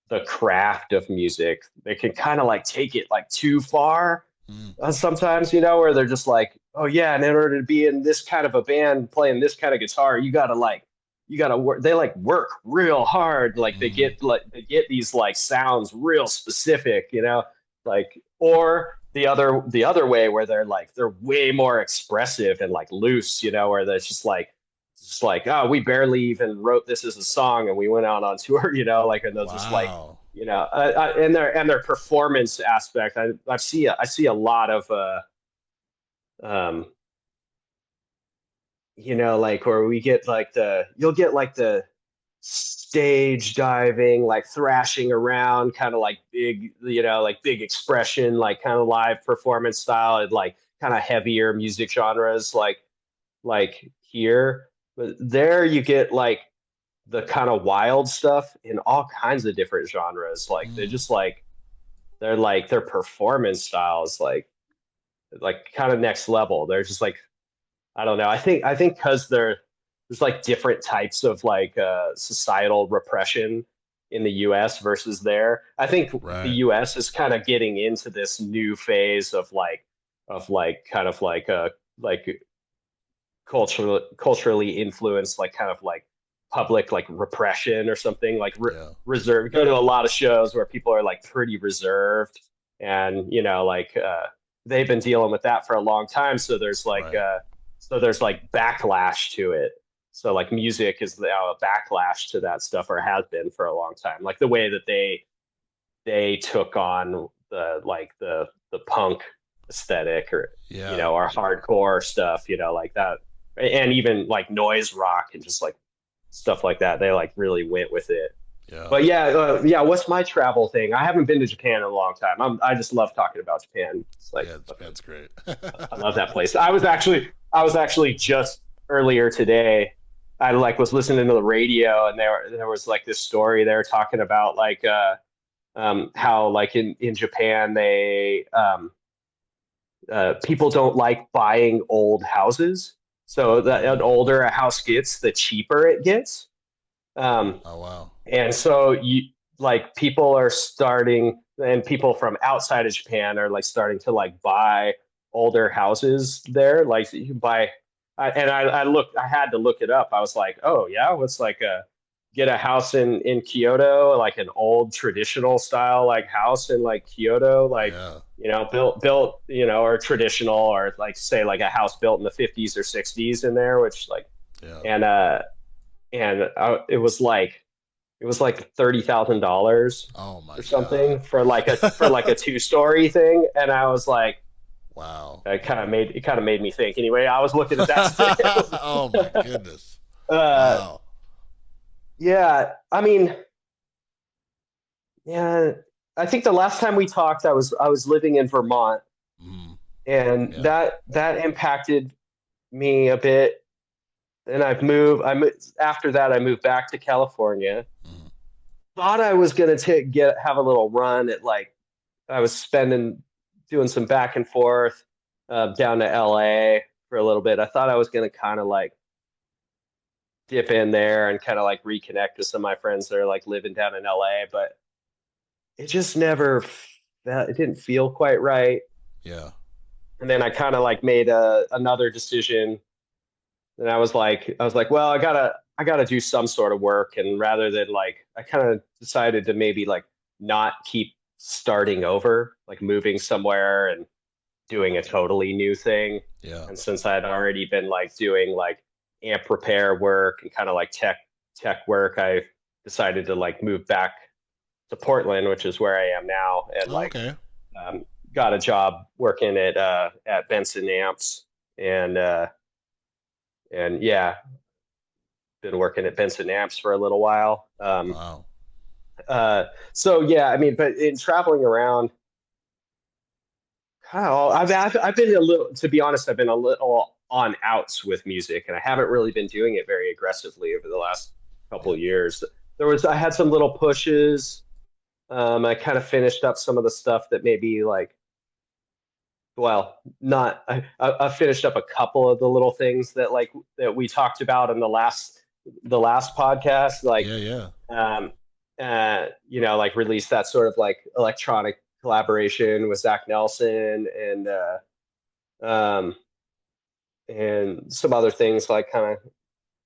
the craft of music. They can kind of like take it like too far Mm, sometimes, where they're just like, oh yeah, and in order to be in this kind of a band playing this kind of guitar, you gotta work. They like work real hard. Like mm, they get these like sounds real specific, like or the other way where they're way more expressive and like loose, where there's just like, oh, we barely even wrote this as a song and we went out on tour, like, and they'll just like, wow. and their performance aspect. I see a lot of um, like where we get like you'll get like the stage diving, like thrashing around, kind of like big, like big expression, like kind of live performance style, and like kind of heavier music genres, like here. But there you get like the kind of wild stuff in all kinds of different genres. Like they Mm, just like they're like their performance styles like kind of next level. They're just like, I don't know. I think because there's like different types of like societal repression in the U.S. versus there. I think the right. U.S. is kind of getting into this new phase of like kind of like culturally influenced, like kind of like public like repression or something, like Yeah. reserved. Go to a lot of shows where people are like pretty reserved, and like they've been dealing with that for a long time. Right. So there's like backlash to it. So like music is now a backlash to that stuff, or has been for a long time. Like the way that they took on the punk aesthetic, or Yeah. or hardcore stuff, like that, and even like noise rock and just like stuff like that. They like really went with it. Yeah. But yeah, yeah. What's my travel thing? I haven't been to Japan in a long time. I just love talking about Japan. It's like Yeah. Japan's great. I love that place. I was actually just earlier today. I like was listening to the radio, and there was like this story they were talking about, like how like in Japan they people don't like buying old houses. So the Mm. older a house gets, the cheaper it gets. Um, Oh wow. and so you like people are starting, and people from outside of Japan are like starting to like buy older houses there. Like you can buy, I had to look it up. I was like, oh yeah, what's like get a house in Kyoto, like an old traditional style like house in like Kyoto, like Yeah. built, or traditional, or like say like a house built in the 50s or 60s in there, which like Yeah. and it was like $30,000 Oh my or god. something for like a two-story thing, and I was like, Wow. it kind of made me think. Anyway, I was looking at that too. Oh my goodness. uh, Wow. yeah, I mean, yeah, I think the last time we talked, I was living in Vermont, Mm, and yeah. that impacted me a bit. And after that. I moved back to California. Mm, Thought I was gonna have a little run at like I was doing some back and forth down to LA for a little bit. I thought I was gonna kind of like dip in there and kind of like reconnect with some of my friends that are like living down in LA, but it just never it didn't feel quite right. yeah. And then I kind of like made another decision, and I was like, well, I gotta do some sort of work, and rather than like, I kind of decided to maybe like not keep starting over, like moving somewhere and doing a totally new thing. Yeah. And since I had already been like doing like amp repair work and kind of like tech work, I decided to like move back to Portland, which is where I am now, and Oh, like okay. um, got a job working at Benson Amps, and yeah, been working at Benson Amps for a little while. Wow. So yeah, I mean, but in traveling around, I've been a little, to be honest, I've been a little on outs with music, and I haven't really been doing it very aggressively over the last couple Yeah. of years. I had some little pushes. I kind of finished up some of the stuff that maybe like, well, not, I finished up a couple of the little things that like that we talked about in the last podcast, like, Yeah. Yeah. um, like released that sort of like electronic collaboration with Zach Nelson um, and some other things like kind of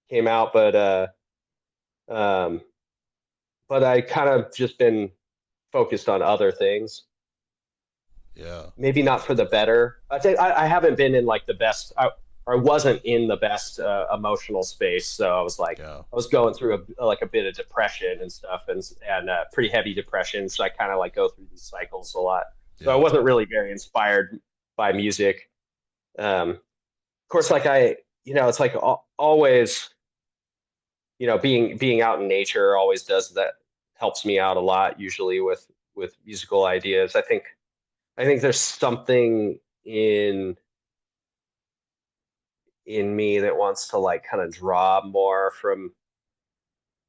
came out, um, but I kind of just been focused on other things. Yeah. Maybe not for the better. I haven't been in like the best. I wasn't in the best emotional space, so I was like, Yeah. I was going through like a bit of depression and stuff, and pretty heavy depression. So I kind of like go through these cycles a lot. So I Yeah. wasn't really very inspired by music. Of course, like it's like always, being out in nature always does that. Helps me out a lot, usually with musical ideas. I think there's something in me that wants to like kind of draw more from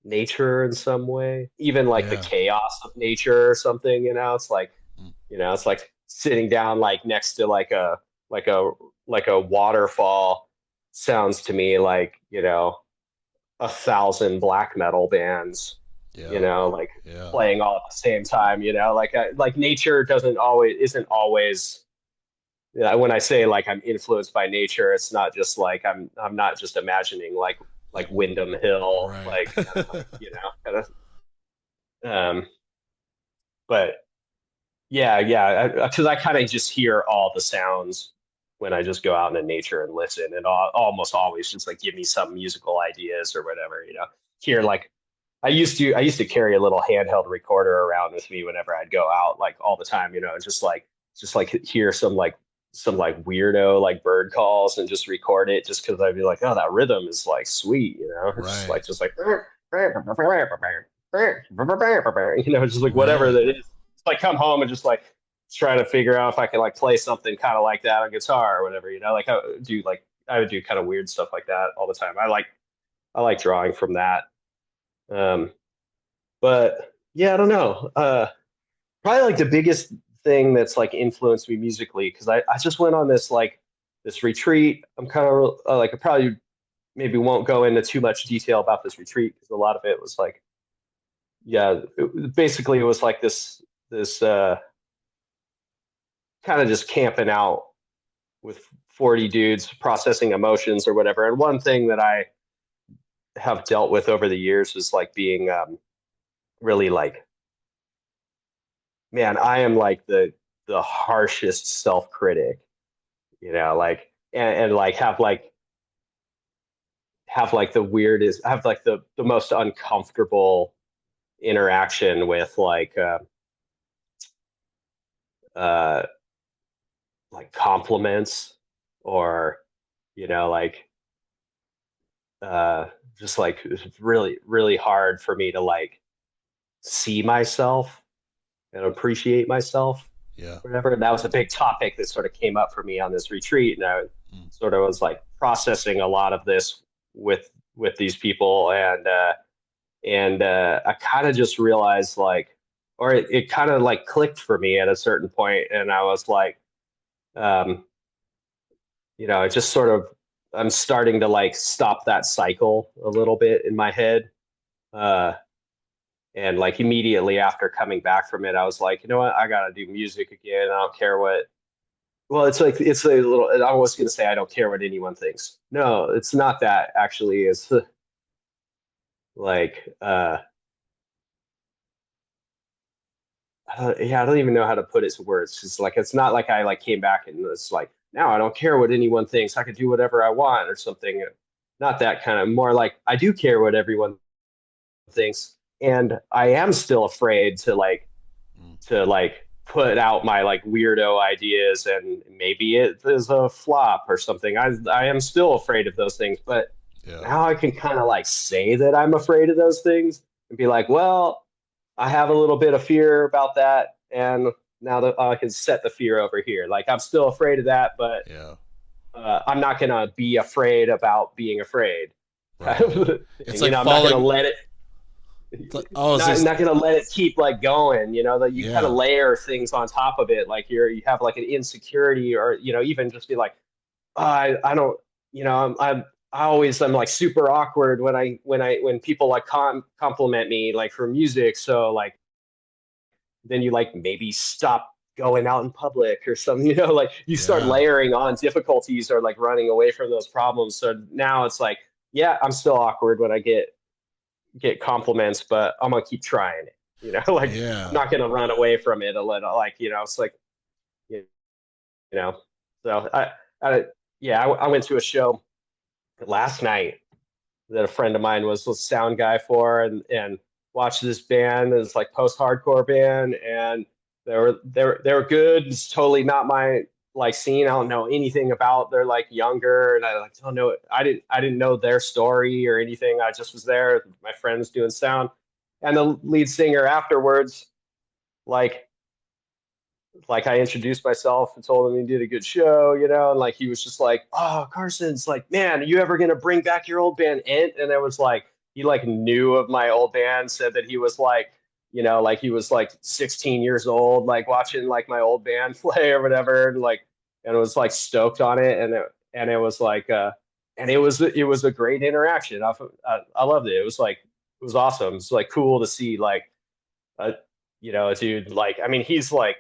nature in some way, even like the Yeah. chaos of nature or something. It's like, Mm. it's like sitting down like next to like a like a waterfall sounds to me like, 1,000 black metal bands, Yeah. like Yeah. playing all at the same time. Like nature doesn't always isn't always. Yeah, when I say like I'm influenced by nature, it's not just like I'm not just imagining like Like, Windham Hill, right. like kind of like, kind of. Um, but yeah, because I kind of just hear all the sounds when I just go out into nature and listen, and almost always just like give me some musical ideas or whatever. Hear like I used to carry a little handheld recorder around with me whenever I'd go out, like all the time, just like hear some like weirdo like bird calls and just record it, just because I'd be like, oh, that rhythm is like sweet. It's Right. just like just like whatever Right. that is. It's like come home and just like try to figure out if I can like play something kind of like that on guitar or whatever. Like I would do kind of weird stuff like that all the time. I like drawing from that. Um, but yeah, I don't know. Probably like the biggest thing that's like influenced me musically, because I just went on this retreat. I'm kind of like, I probably maybe won't go into too much detail about this retreat because a lot of it was like, yeah, basically it was like this kind of just camping out with 40 dudes processing emotions or whatever. And one thing that I have dealt with over the years is like being really like, man, I am like the harshest self critic, like, and like have like the weirdest, have like the most uncomfortable interaction with uh like compliments, or like uh just like it's really really hard for me to like see myself and appreciate myself, Yeah. whatever. And that was a big topic that sort of came up for me on this retreat, and I Mm. sort of was like processing a lot of this with these people, and I kind of just realized like, or it kind of like clicked for me at a certain point, and I was like, um, it just sort of, I'm starting to like stop that cycle a little bit in my head. Uh, and like immediately after coming back from it, I was like, you know what, I gotta do music again. I don't care what. Well, it's a little. I was going to say I don't care what anyone thinks. No, it's not that actually. It's like yeah, I don't even know how to put it to words. It's like it's not like I like came back and it's like now I don't care what anyone thinks. I can do whatever I want or something. Not that kind of, more like I do care what everyone thinks, and I am still afraid to Mm. like put out my like weirdo ideas, and maybe it is a flop or something. I am still afraid of those things, but Yeah. now I can kind of like say that I'm afraid of those things and be like, well, I have a little bit of fear about that, and now that I can set the fear over here. Like I'm still afraid of that, but Yeah. I'm not gonna be afraid about being afraid, kind Right. of It's thing. like I'm not gonna falling. let it It's like, oh, it's not just, gonna let it keep like going, that you kind of yeah. layer things on top of it, like you have like an insecurity, or even just be like, oh, I don't, I'm like super awkward when when people like compliment me like for music, so like then you like maybe stop going out in public or something, like you start Yeah. layering on difficulties or like running away from those problems. So now it's like, yeah, I'm still awkward when I get compliments, but I'm gonna keep trying it. Like I'm Yeah. not gonna run away from it a little. Like it's like you know. So I yeah, I went to a show last night that a friend of mine was a sound guy for, and watched this band. It's like post hardcore band, and they were good. It's totally not my like scene. I don't know anything about. They're like younger, and I like don't know. I didn't know their story or anything. I just was there. My friends doing sound, and the lead singer afterwards, like I introduced myself and told him he did a good show, and like he was just like, "Oh, Carson's like, man, are you ever gonna bring back your old band, Ent?" And I was like, he like knew of my old band, said that he was like, like he was like 16 years old, like watching like my old band play or whatever, and was like stoked on it, and it was like, and it was a great interaction. I loved it. It was like it was awesome. It's like cool to see like a a dude like I mean he's like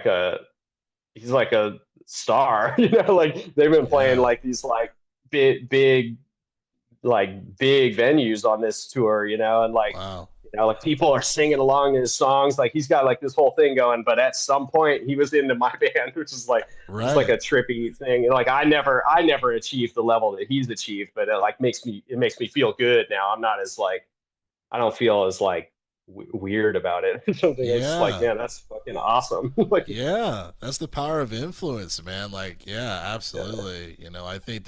a he's like a star, like they've been playing Yeah. like these like big venues on this tour, and like Wow. like people are singing along his songs. Like he's got like this whole thing going, but at some point he was into my band, which is like just like Right. a trippy thing. And like I never achieved the level that he's achieved, but it makes me feel good now. I'm not as like I don't feel as like weird about it or something. It's just like, Yeah. man, that's fucking awesome. Like, Yeah, that's the power of influence, man. Like, yeah, yeah. absolutely. I think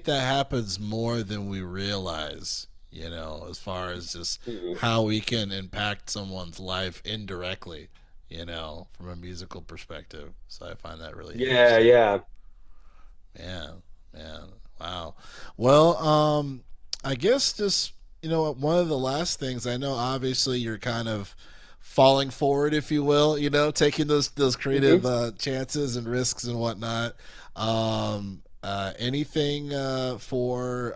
that happens more than we realize, as far as just Mhm. how we can impact someone's life indirectly, from a musical perspective. So I find that really Yeah, interesting. yeah. Man, man. Wow. Well, I guess just, one of the last things I know, obviously you're kind of falling forward, if you will, taking those creative hmm chances and risks and whatnot. Anything for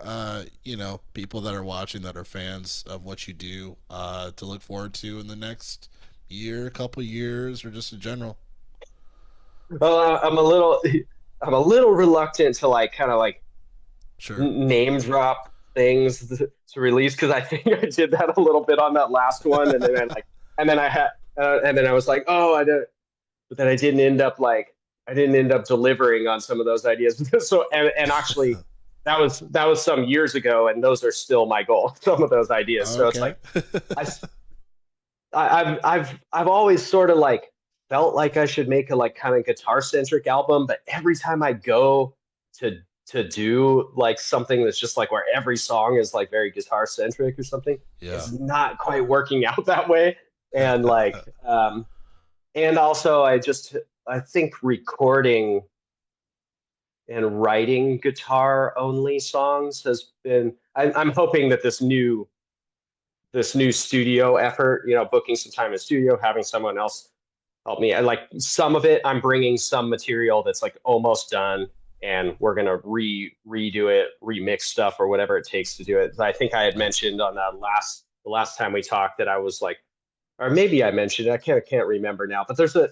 people that are watching that are fans of what you do to look forward to in the next year, couple years, or just in general? Well, I'm a little reluctant to like kind of like Sure. name drop things to release because I think I did that a little bit on that last one, and then I was like, oh, I did, but then I didn't end up delivering on some of those ideas. So and actually that was some years ago, and those are still my goal. Some of those ideas. So it's Okay. like I I've always sort of like felt like I should make a like kind of guitar centric album, but every time I go to do like something that's just like where every song is like very guitar centric or something, Yeah. it's not quite working out that way. And like and also I think recording and writing guitar only songs has been I'm hoping that this new studio effort, booking some time in studio, having someone else help me. I like some of it. I'm bringing some material that's like almost done, and we're gonna redo it, remix stuff, or whatever it takes to do it. I think I had Nice. mentioned on the last time we talked that I was like, or maybe I mentioned it. I can't remember now. But there's a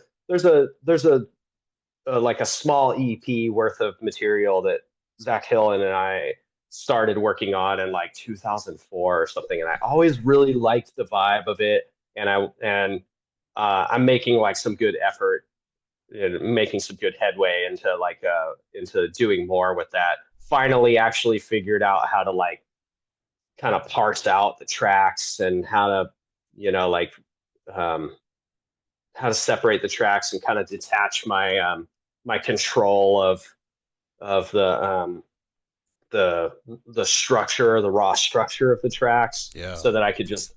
like a small EP worth of material that Zach Hill and I started working on in like 2004 or something, and I always really liked the vibe of it, and I'm making like some good effort and making some good headway into doing more with that. Finally, actually figured out how to like kind of parse out the tracks and how to like um, how to separate the tracks and kind of detach my my control of the the structure, the raw structure of the tracks, Yeah. so that I could just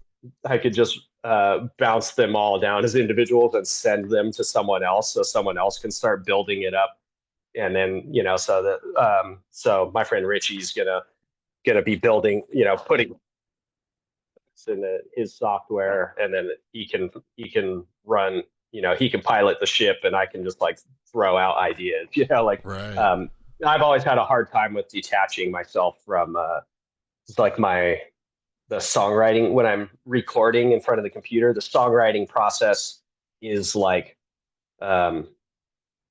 bounce them all down as individuals and send them to someone else, so someone else can start building it up. And then so that so my friend Richie's gonna be building, putting in his software, and then he can run, he can pilot the ship, and I can just like throw out ideas. Like Right. um, I've always had a hard time with detaching myself from just like the songwriting when I'm recording in front of the computer. The songwriting process is like um,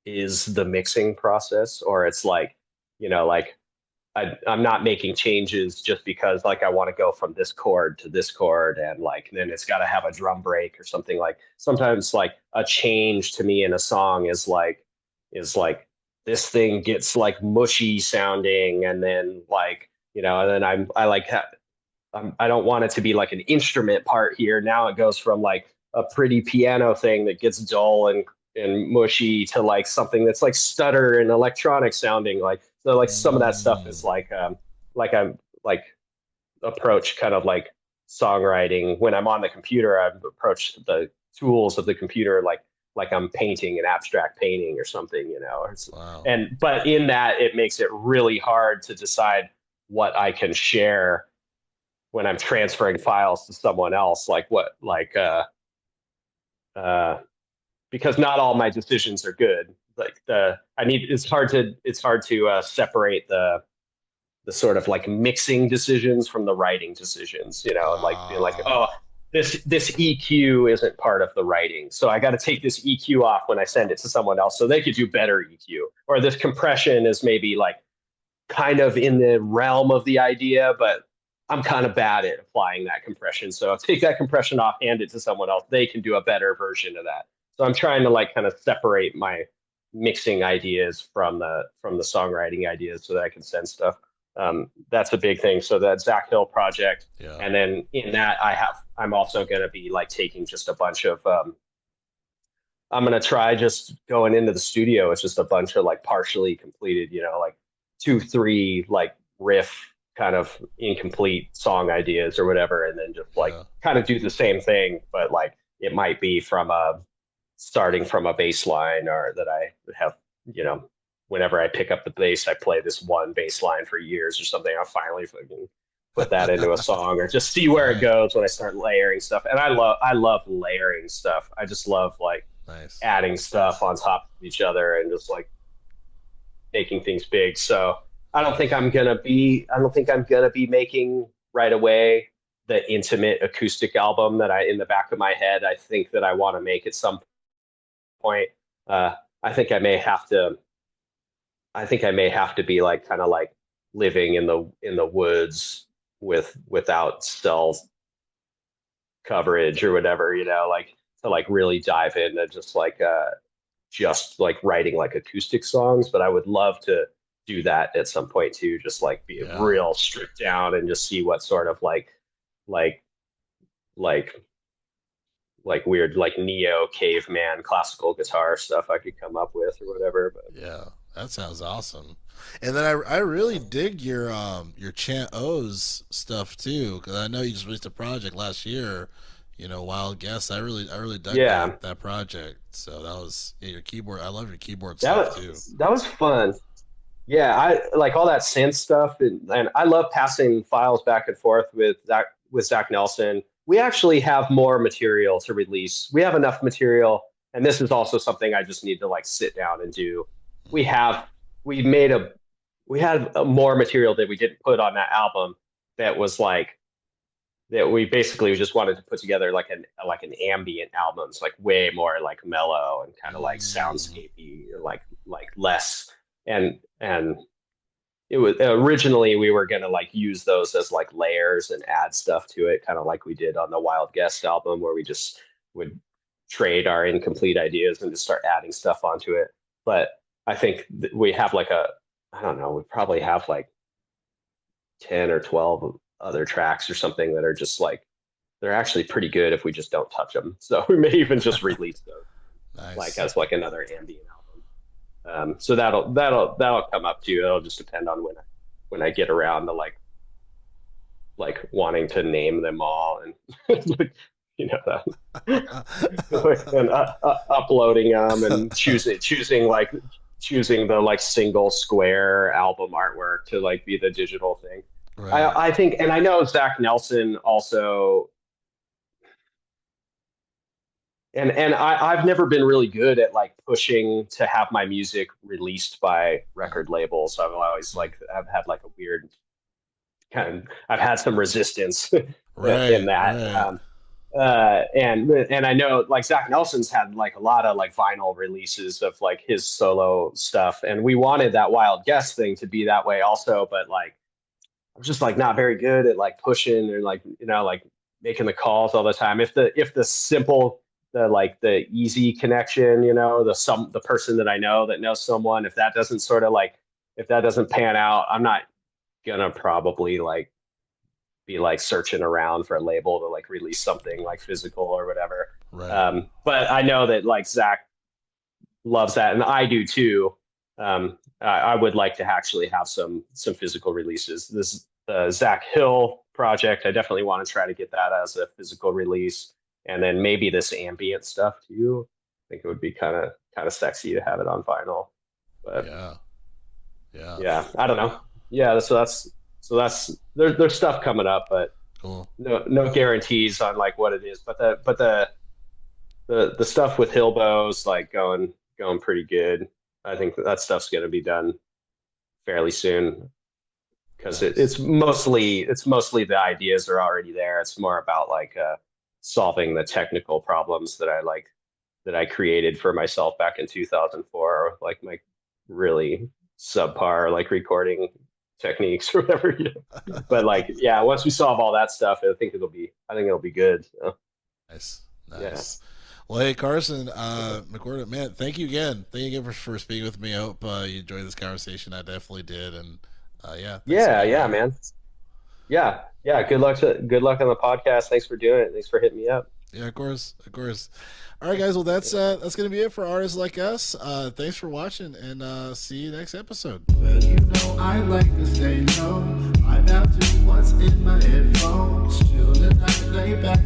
is the mixing process, or it's like, like I'm not making changes just because like I want to go from this chord to this chord, and like then it's got to have a drum break or something. Like sometimes like a change to me in a song is like this thing gets like mushy sounding, and then like and then I like I don't want it to be like an instrument part here. Now it goes from like a pretty piano thing that gets dull and mushy to like something that's like stutter and electronic sounding. Like so, like some of that stuff is Mm. like I'm like approach kind of like songwriting when I'm on the computer. I've approached the tools of the computer like I'm painting an abstract painting or something, Wow. and but in that it makes it really hard to decide what I can share when I'm transferring files to someone else, like what, uh, because not all my decisions are good. Like I need, it's hard to separate the sort of like mixing decisions from the writing decisions, and like being like, Ah. oh, this EQ isn't part of the writing, so I got to take this EQ off when I send it to someone else so they could do better EQ, or this compression is maybe like kind of in the realm of the idea, but I'm kind of bad at applying that compression. So I'll take that compression off, hand it to someone else. They can do a better version of that. So I'm trying to like kind of separate my mixing ideas from the songwriting ideas so that I can send stuff. That's a big thing. So that Zach Hill project, Yeah. and then in that I'm also going to be like taking just a bunch of I'm gonna try just going into the studio. It's just a bunch of like partially completed, like two, three like riff kind of incomplete song ideas or whatever, and then just like Yeah. kind of do the same thing, but like it might be from a starting from a bass line, or that I have, you know, whenever I pick up the bass, I play this one bass line for years or something. I'll finally fucking put that into a song, or just see where it Right. goes when I start layering stuff. And I love layering stuff. I just love like Nice. adding stuff on top of each other and just like making things big. So Nice. I don't think I'm gonna be making right away the intimate acoustic album that I in the back of my head I think that I want to make at some point. Uh, I think I may have to be like kind of like living in the woods without cell coverage or whatever, like to like really dive into just like writing like acoustic songs. But I would love to do that at some point too, just like be Yeah. real stripped down and just see what sort of like like like weird like neo caveman classical guitar stuff I could come up with or whatever. But Yeah. That sounds awesome. And then I really dig your Chant O's stuff too, because I know you just released a project last year. Wild Guess. I really dug yeah, that project. So that was, yeah, your keyboard. I love your keyboard that stuff too. that was fun. Yeah, I like all that synth stuff, and I love passing files back and forth with Zach Nelson. We actually have more material to release. We have enough material, and this is also something I just need to like sit down and do. We Mm. have we made a we had more material that we didn't put on that album that was like that we basically just wanted to put together like an ambient album. It's like way more like mellow and kind of like Mm. soundscapey, like less and it was originally we were gonna like use those as like layers and add stuff to it, kind of like we did on the Wild Guest album, where we just would trade our incomplete ideas and just start adding stuff onto it. But I think we have like I don't know, we probably have like 10 or 12 other tracks or something that are just like they're actually pretty good if we just don't touch them. So we may even just release those. like Nice. as like another ambient album. So that'll come up too. It'll just depend on when I get around to like wanting to name them all and you know and uploading them and choosing the like single square album artwork to like be the digital thing. Right. I think, and I know Zach Nelson also, and I've never been really good at like pushing to have my music released by Mm, record labels. I've always mm. like I've had like a weird I've had some resistance in Right, that. right, And I know like Zach Nelson's had like a lot of like vinyl releases of like his solo stuff, and we wanted that Wild Guest thing to be that way also, but like I'm just like not very good at like pushing or like like making the calls all the time. If the simple the easy connection, the person that I know that knows someone, if that doesn't sort of like if that doesn't pan out, I'm not gonna probably like be like searching around for a label to like release something like physical or whatever. right. But I know that like Zach loves that, and I do too. I would like to actually have some physical releases. This the Zach Hill project. I definitely want to try to get that as a physical release, and then maybe this ambient stuff too. I think it would be kind of sexy to have it on vinyl. But Yeah, yeah. yeah, I don't know. Yeah, so that's there's stuff coming up, but Cool. no guarantees on like what it is. But the stuff with Hillbo's like going pretty good. I think that stuff's going to be done fairly soon because Nice. it's mostly the ideas are already there. It's more about like solving the technical problems that I created for myself back in 2004, like my really subpar like recording techniques or whatever. But like, yeah, once we solve all that stuff, I think it'll be good. So, Nice, yeah, nice. Well, hey Carson, McWhirter, man, thank you again. Thank you again for speaking with me. I hope you enjoyed this conversation. I definitely did, and yeah, thanks yeah, again, yeah, man. man. Yeah, yeah. Good luck on the podcast. Thanks for doing it. Thanks for hitting me up. Yeah, of course, of course. All right, guys. Well, that's gonna be it for artists like us. Thanks for watching, and see you next episode. Well, I like to stay low. I'm out to what's in my headphones. Chill the night, lay back.